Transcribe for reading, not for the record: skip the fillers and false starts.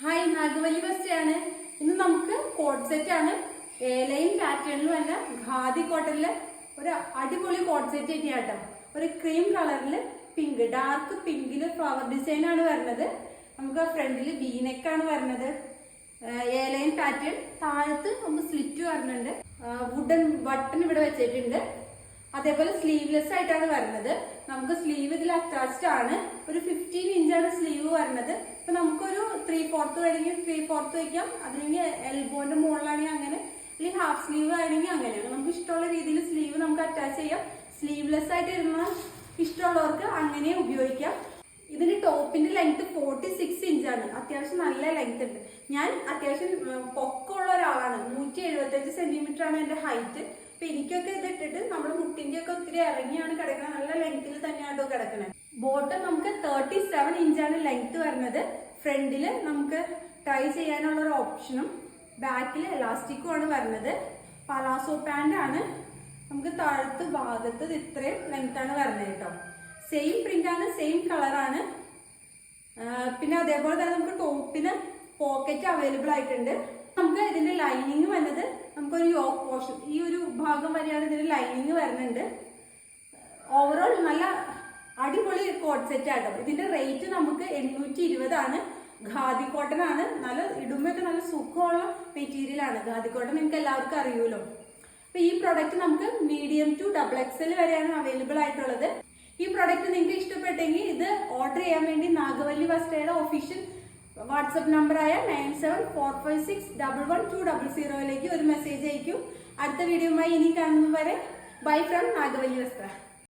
Hi, Nagavalli ബസ്റ്റാണ്. ഇന്ന് നമുക്ക് coat set ആണ്. ഏലയും പാറ്റേണിലും അല്ല, ഖാദി കോട്ടണില് ഒരു അടിപൊളി കോട്ട് സെറ്റ് തന്നെയാട്ടോ. ഒരു ക്രീം കളറില് പിങ്ക്, ഡാർക്ക് പിങ്കില് ഫ്ലവർ ഡിസൈൻ ആണ് വരുന്നത്. നമുക്ക് ഫ്രണ്ടില് വീനെക്കാണ് വരുന്നത്. ഏലയും പാറ്റേൺ, താഴത്ത് നമുക്ക് സ്ലിറ്റ് വരുന്നുണ്ട്. വുഡൻ ബട്ടൺ ഇവിടെ വെച്ചിട്ടുണ്ട്. അതേപോലെ സ്ലീവ്ലെസ് ആയിട്ടാണ് വരുന്നത്. നമുക്ക് സ്ലീവ് ഇതിൽ അറ്റാച്ച്ഡ് ആണ്. ഒരു 15 ഇഞ്ചാണ് സ്ലീവ് വരുന്നത്. ഇപ്പൊ നമുക്കൊരു 3/4 വേണമെങ്കിൽ 3/4 വയ്ക്കാം. അതില്ലെങ്കിൽ എൽബോന്റെ മുകളിലാണെങ്കിൽ അങ്ങനെ, അല്ലെങ്കിൽ ഹാഫ് സ്ലീവ് ആണെങ്കിൽ അങ്ങനെ. നമുക്ക് ഇഷ്ടമുള്ള രീതിയിൽ സ്ലീവ് നമുക്ക് അറ്റാച്ച് ചെയ്യാം. സ്ലീവ്ലെസ് ആയിട്ട് ഇരുന്ന ഇഷ്ടമുള്ളവർക്ക് അങ്ങനെ ഉപയോഗിക്കാം. ഇതിന്റെ ടോപ്പിന്റെ ലെങ്ത് 46 ഇഞ്ചാണ്. അത്യാവശ്യം നല്ല ലെങ്ത് ഉണ്ട്. ഞാൻ അത്യാവശ്യം പൊക്കമുള്ള ഒരാളാണ്. 175 സെന്റിമീറ്റർ ആണ് എന്റെ ഹൈറ്റ്. അപ്പൊ എനിക്കൊക്കെ ഇത് ഇട്ടിട്ട് നമ്മുടെ മുട്ടിന്റെ ഒക്കെ ഒത്തിരി ഇറങ്ങിയാണ് കിടക്കുന്നത്. നല്ല ലെങ്ത്തിൽ തന്നെയാണോ കിടക്കുന്നത്. ബോട്ടം നമുക്ക് 37 ഇഞ്ചാണ് ലെങ്ത് വരുന്നത്. ഫ്രണ്ടില് നമുക്ക് ടൈ ചെയ്യാനുള്ള ഒരു ഓപ്ഷനും ബാക്കിൽ എലാസ്റ്റിക്കും ആണ് വരുന്നത്. പലാസോ പാന്റ് ആണ്. നമുക്ക് താഴത്ത് ഭാഗത്ത് ഇത്രയും ലെങ്ത് ആണ് വരുന്നത് കേട്ടോ. സെയിം പ്രിന്റ് ആണ്, സെയിം കളറാണ്. പിന്നെ അതേപോലെ തന്നെ നമുക്ക് ടോപ്പിന് പോക്കറ്റ് അവൈലബിൾ ആയിട്ടുണ്ട്. നമുക്ക് ഇതിന്റെ ലൈനിങ് വന്നത് നമുക്കൊരു യോക്ക് പോർഷൻ, ഈ ഒരു ഭാഗം വരെയാണ് ഇതിന്റെ ലൈനിങ് വരുന്നുണ്ട്. ഓവറോൾ നല്ല അടിപൊളി കോട്ട് സെറ്റ് ആട്ടോ. ഇതിന്റെ റേറ്റ് നമുക്ക് 820 ആണ്. ഖാദി കോട്ടൺ ആണ്. നല്ല ഇടുമ്പൊക്കെ നല്ല സുഖമുള്ള മെറ്റീരിയൽ ആണ്. ഖാദി കോട്ടൺ നിങ്ങൾക്ക് എല്ലാവർക്കും അറിയുമല്ലോ. അപ്പൊ ഈ പ്രൊഡക്റ്റ് നമുക്ക് മീഡിയം ടു XXL വരെയാണ് അവൈലബിൾ ആയിട്ടുള്ളത്. ഈ പ്രൊഡക്റ്റ് നിങ്ങൾക്ക് ഇഷ്ടപ്പെട്ടെങ്കിൽ ഇത് ഓർഡർ ചെയ്യാൻ വേണ്ടി നാഗവല്ലി വസ്ത്രയുടെ ഒഫീഷ്യൽ വാട്സപ്പ് നമ്പറായ 9745611200 ഒരു മെസ്സേജ് അയക്കും. അടുത്ത വീഡിയോയുമായി ഇനി കാണുന്നവരെ ബൈ ഫ്രം നാഗവല്ലി വസ്ത്ര.